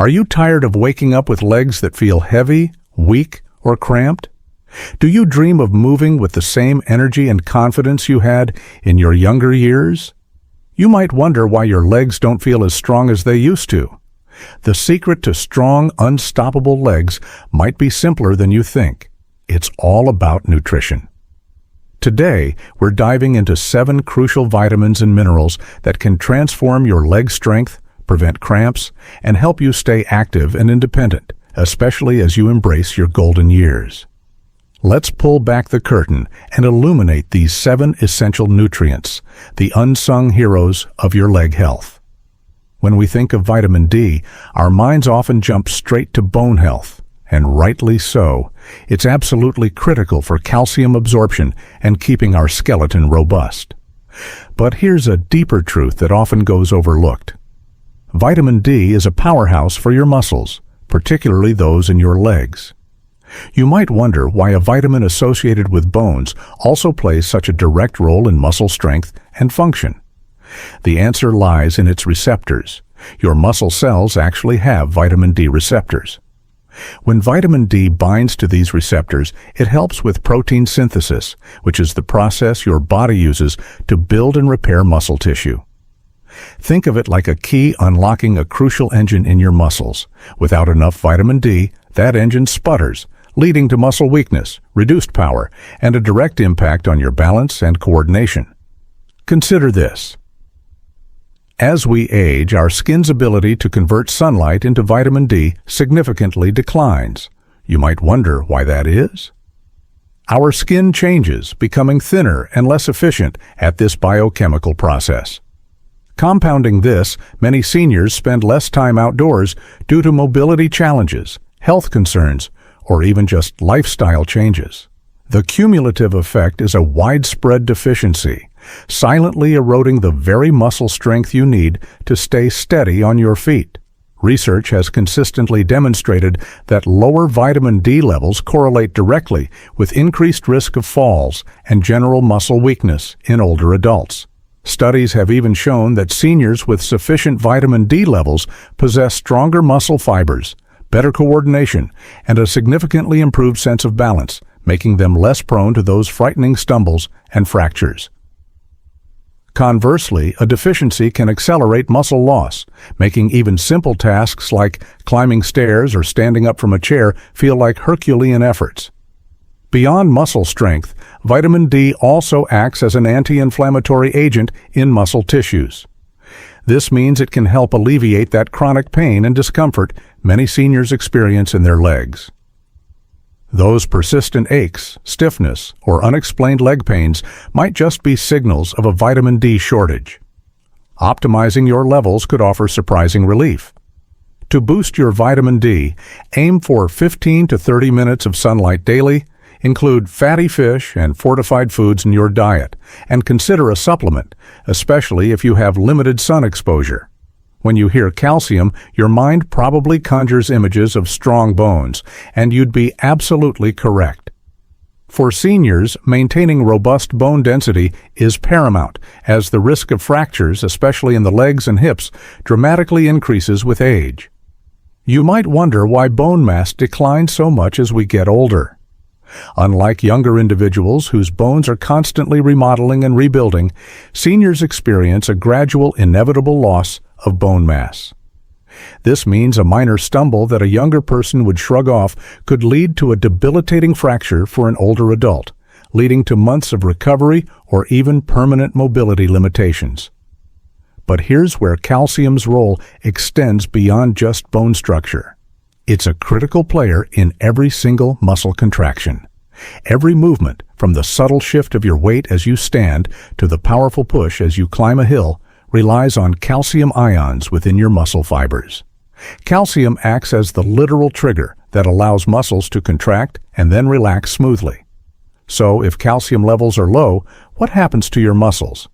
Are you tired of waking up with legs that feel heavy, weak, or cramped? Do you dream of moving with the same energy and confidence you had in your younger years? You might wonder why your legs don't feel as strong as they used to. The secret to strong, unstoppable legs might be simpler than you think. It's all about nutrition. Today, we're diving into 7 crucial vitamins and minerals that can transform your leg strength, prevent cramps, and help you stay active and independent, especially as you embrace your golden years. Let's pull back the curtain and illuminate these 7 essential nutrients, the unsung heroes of your leg health. When we think of vitamin D, our minds often jump straight to bone health, and rightly so. It's absolutely critical for calcium absorption and keeping our skeleton robust. But here's a deeper truth that often goes overlooked. Vitamin D is a powerhouse for your muscles, particularly those in your legs. You might wonder why a vitamin associated with bones also plays such a direct role in muscle strength and function. The answer lies in its receptors. Your muscle cells actually have vitamin D receptors. When vitamin D binds to these receptors, it helps with protein synthesis, which is the process your body uses to build and repair muscle tissue. Think of it like a key unlocking a crucial engine in your muscles. Without enough vitamin D, that engine sputters, leading to muscle weakness, reduced power, and a direct impact on your balance and coordination. Consider this. As we age, our skin's ability to convert sunlight into vitamin D significantly declines. You might wonder why that is. Our skin changes, becoming thinner and less efficient at this biochemical process. Compounding this, many seniors spend less time outdoors due to mobility challenges, health concerns, or even just lifestyle changes. The cumulative effect is a widespread deficiency, silently eroding the very muscle strength you need to stay steady on your feet. Research has consistently demonstrated that lower vitamin D levels correlate directly with increased risk of falls and general muscle weakness in older adults. Studies have even shown that seniors with sufficient vitamin D levels possess stronger muscle fibers, better coordination, and a significantly improved sense of balance, making them less prone to those frightening stumbles and fractures. Conversely, a deficiency can accelerate muscle loss, making even simple tasks like climbing stairs or standing up from a chair feel like Herculean efforts. Beyond muscle strength, vitamin D also acts as an anti-inflammatory agent in muscle tissues. This means it can help alleviate that chronic pain and discomfort many seniors experience in their legs. Those persistent aches, stiffness, or unexplained leg pains might just be signals of a vitamin D shortage. Optimizing your levels could offer surprising relief. To boost your vitamin D, aim for 15 to 30 minutes of sunlight daily, include fatty fish and fortified foods in your diet, and consider a supplement, especially if you have limited sun exposure. When you hear calcium, your mind probably conjures images of strong bones, and you'd be absolutely correct. For seniors, maintaining robust bone density is paramount, as the risk of fractures, especially in the legs and hips, dramatically increases with age. You might wonder why bone mass declines so much as we get older. Unlike younger individuals whose bones are constantly remodeling and rebuilding, seniors experience a gradual, inevitable loss of bone mass. This means a minor stumble that a younger person would shrug off could lead to a debilitating fracture for an older adult, leading to months of recovery or even permanent mobility limitations. But here's where calcium's role extends beyond just bone structure. It's a critical player in every single muscle contraction. Every movement, from the subtle shift of your weight as you stand to the powerful push as you climb a hill, relies on calcium ions within your muscle fibers. Calcium acts as the literal trigger that allows muscles to contract and then relax smoothly. So, if calcium levels are low, what happens to your muscles?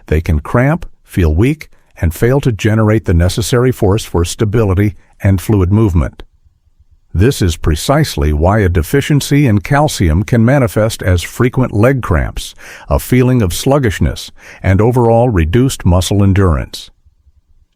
They can cramp, feel weak, and fail to generate the necessary force for stability and fluid movement. This is precisely why a deficiency in calcium can manifest as frequent leg cramps, a feeling of sluggishness, and overall reduced muscle endurance.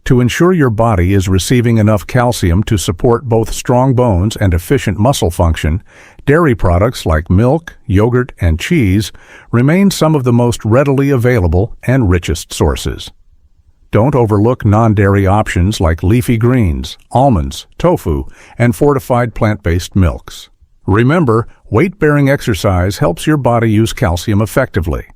To ensure your body is receiving enough calcium to support both strong bones and efficient muscle function, dairy products like milk, yogurt, and cheese remain some of the most readily available and richest sources. Don't overlook non-dairy options like leafy greens, almonds, tofu, and fortified plant-based milks. Remember, weight-bearing exercise helps your body use calcium effectively.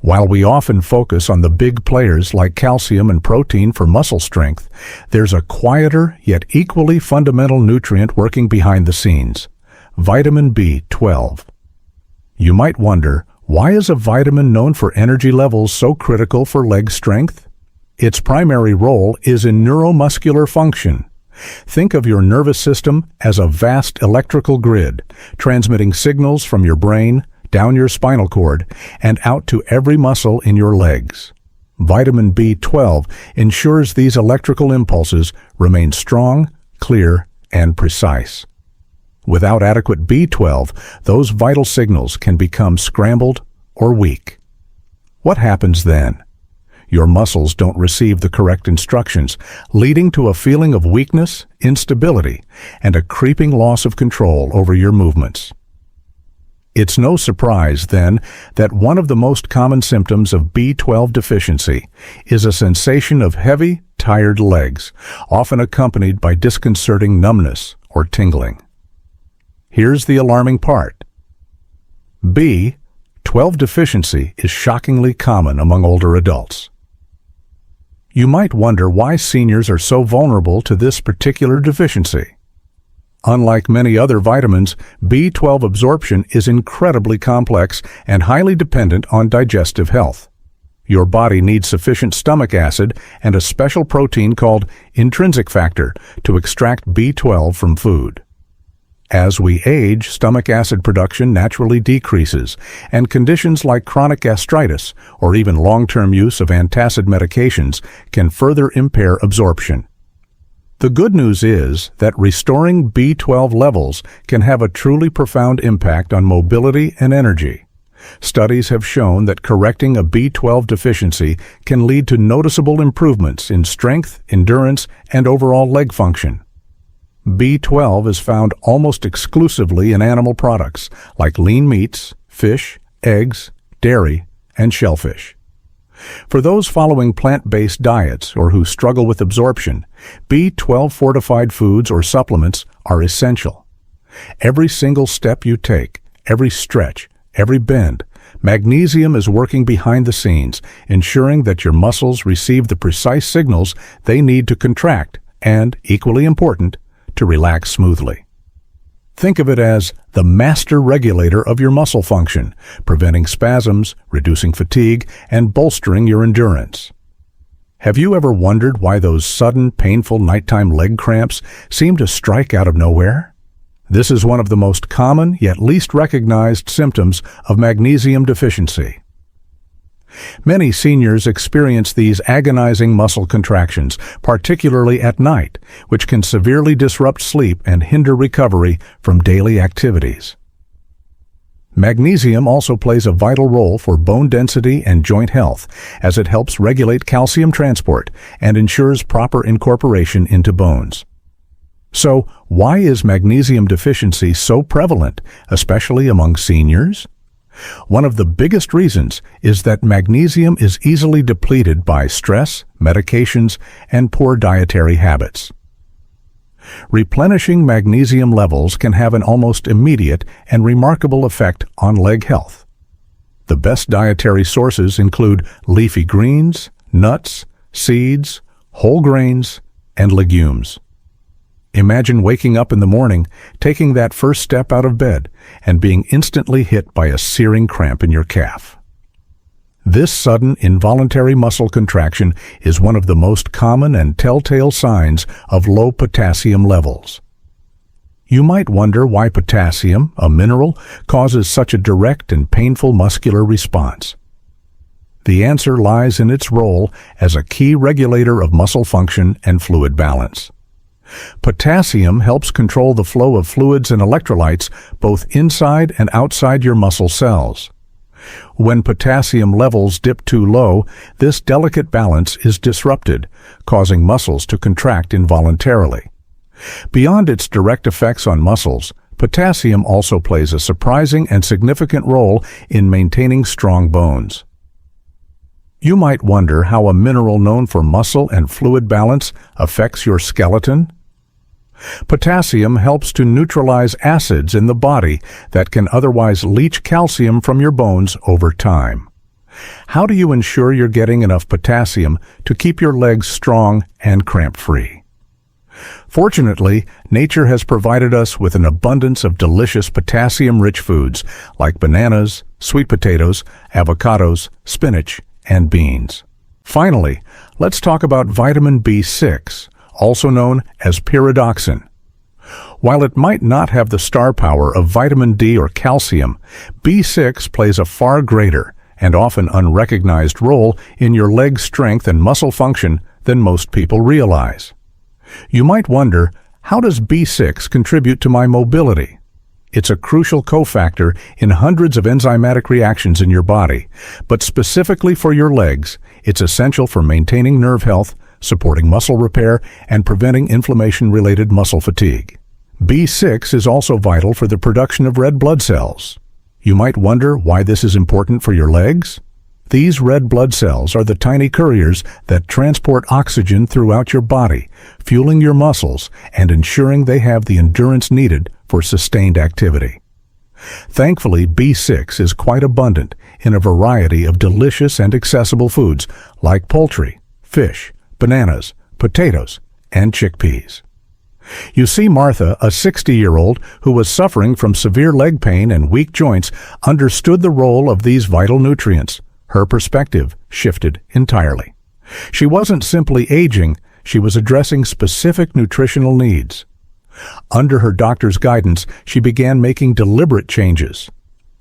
While we often focus on the big players like calcium and protein for muscle strength, there's a quieter yet equally fundamental nutrient working behind the scenes: vitamin B12. You might wonder, why is a vitamin known for energy levels so critical for leg strength? Its primary role is in neuromuscular function. Think of your nervous system as a vast electrical grid, transmitting signals from your brain, down your spinal cord, and out to every muscle in your legs. Vitamin B12 ensures these electrical impulses remain strong, clear, and precise. Without adequate B12, those vital signals can become scrambled or weak. What happens then? Your muscles don't receive the correct instructions, leading to a feeling of weakness, instability, and a creeping loss of control over your movements. It's no surprise, then, that one of the most common symptoms of B12 deficiency is a sensation of heavy, tired legs, often accompanied by disconcerting numbness or tingling. Here's the alarming part. B12 deficiency is shockingly common among older adults. You might wonder why seniors are so vulnerable to this particular deficiency. Unlike many other vitamins, B12 absorption is incredibly complex and highly dependent on digestive health. Your body needs sufficient stomach acid and a special protein called intrinsic factor to extract B12 from food. As we age, stomach acid production naturally decreases, and conditions like chronic gastritis or even long-term use of antacid medications can further impair absorption. The good news is that restoring B12 levels can have a truly profound impact on mobility and energy. Studies have shown that correcting a B12 deficiency can lead to noticeable improvements in strength, endurance, and overall leg function. B12 is found almost exclusively in animal products like lean meats, fish, eggs, dairy, and shellfish. For those following plant-based diets or who struggle with absorption, B12 fortified foods or supplements are essential. Every single step you take, every stretch, every bend, magnesium is working behind the scenes, ensuring that your muscles receive the precise signals they need to contract and, equally important, to relax smoothly. Think of it as the master regulator of your muscle function, preventing spasms, reducing fatigue, and bolstering your endurance. Have you ever wondered why those sudden, painful nighttime leg cramps seem to strike out of nowhere? This is one of the most common yet least recognized symptoms of magnesium deficiency. Many seniors experience these agonizing muscle contractions, particularly at night, which can severely disrupt sleep and hinder recovery from daily activities. Magnesium also plays a vital role for bone density and joint health, as it helps regulate calcium transport and ensures proper incorporation into bones. So, why is magnesium deficiency so prevalent, especially among seniors? One of the biggest reasons is that magnesium is easily depleted by stress, medications, and poor dietary habits. Replenishing magnesium levels can have an almost immediate and remarkable effect on leg health. The best dietary sources include leafy greens, nuts, seeds, whole grains, and legumes. Imagine waking up in the morning, taking that first step out of bed, and being instantly hit by a searing cramp in your calf. This sudden involuntary muscle contraction is one of the most common and telltale signs of low potassium levels. You might wonder why potassium, a mineral, causes such a direct and painful muscular response. The answer lies in its role as a key regulator of muscle function and fluid balance. Potassium helps control the flow of fluids and electrolytes both inside and outside your muscle cells. When potassium levels dip too low, this delicate balance is disrupted, causing muscles to contract involuntarily. Beyond its direct effects on muscles, potassium also plays a surprising and significant role in maintaining strong bones. You might wonder how a mineral known for muscle and fluid balance affects your skeleton. Potassium helps to neutralize acids in the body that can otherwise leach calcium from your bones over time. How do you ensure you're getting enough potassium to keep your legs strong and cramp-free? Fortunately, nature has provided us with an abundance of delicious potassium-rich foods like bananas, sweet potatoes, avocados, spinach, and beans. Finally, let's talk about vitamin B6, also known as pyridoxine. While it might not have the star power of vitamin D or calcium, B6 plays a far greater and often unrecognized role in your leg strength and muscle function than most people realize. You might wonder, how does B6 contribute to my mobility? It's a crucial cofactor in hundreds of enzymatic reactions in your body, but specifically for your legs, it's essential for maintaining nerve health, supporting muscle repair, and preventing inflammation-related muscle fatigue. B6 is also vital for the production of red blood cells. You might wonder why this is important for your legs? These red blood cells are the tiny couriers that transport oxygen throughout your body, fueling your muscles and ensuring they have the endurance needed for sustained activity. Thankfully, B6 is quite abundant in a variety of delicious and accessible foods like poultry, fish, bananas, potatoes, and chickpeas. You see, Martha, a 60-year-old who was suffering from severe leg pain and weak joints, understood the role of these vital nutrients. Her perspective shifted entirely. She wasn't simply aging, she was addressing specific nutritional needs. Under her doctor's guidance, she began making deliberate changes.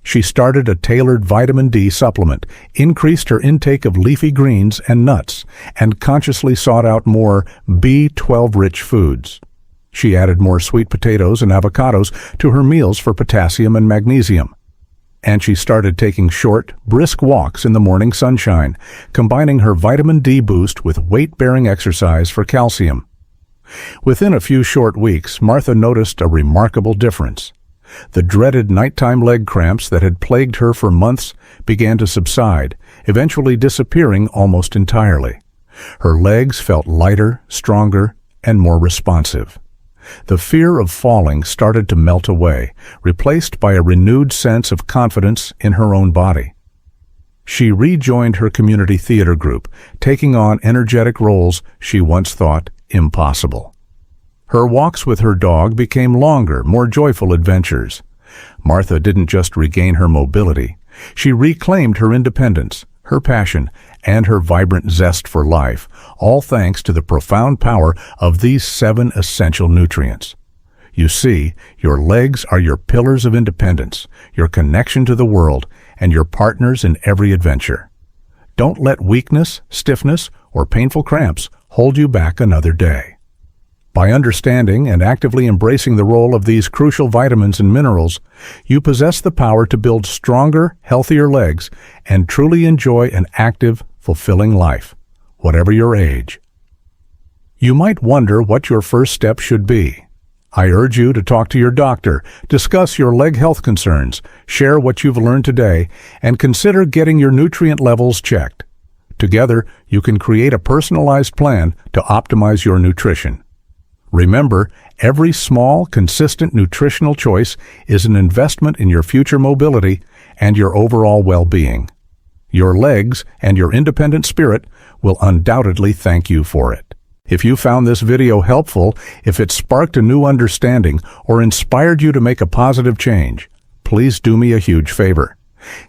She started a tailored vitamin D supplement, increased her intake of leafy greens and nuts, and consciously sought out more B12-rich foods. She added more sweet potatoes and avocados to her meals for potassium and magnesium. And she started taking short, brisk walks in the morning sunshine, combining her vitamin D boost with weight-bearing exercise for calcium. Within a few short weeks, Martha noticed a remarkable difference. The dreaded nighttime leg cramps that had plagued her for months began to subside, eventually disappearing almost entirely. Her legs felt lighter, stronger, and more responsive. The fear of falling started to melt away, replaced by a renewed sense of confidence in her own body. She rejoined her community theater group, taking on energetic roles she once thought impossible. Her walks with her dog became longer, more joyful adventures. Martha didn't just regain her mobility. She reclaimed her independence, her passion, and her vibrant zest for life, all thanks to the profound power of these 7 essential nutrients. You see, your legs are your pillars of independence, your connection to the world, and your partners in every adventure. Don't let weakness, stiffness, or painful cramps hold you back another day. By understanding and actively embracing the role of these crucial vitamins and minerals, you possess the power to build stronger, healthier legs and truly enjoy an active, fulfilling life, whatever your age. You might wonder what your first step should be. I urge you to talk to your doctor, discuss your leg health concerns, share what you've learned today, and consider getting your nutrient levels checked. Together, you can create a personalized plan to optimize your nutrition. Remember, every small, consistent nutritional choice is an investment in your future mobility and your overall well-being. Your legs and your independent spirit will undoubtedly thank you for it. If you found this video helpful, if it sparked a new understanding or inspired you to make a positive change, please do me a huge favor.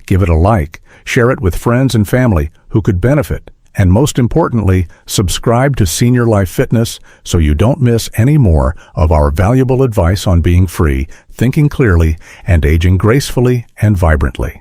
Give it a like, share it with friends and family who could benefit, and most importantly, subscribe to Senior Life Fitness so you don't miss any more of our valuable advice on being free, thinking clearly, and aging gracefully and vibrantly.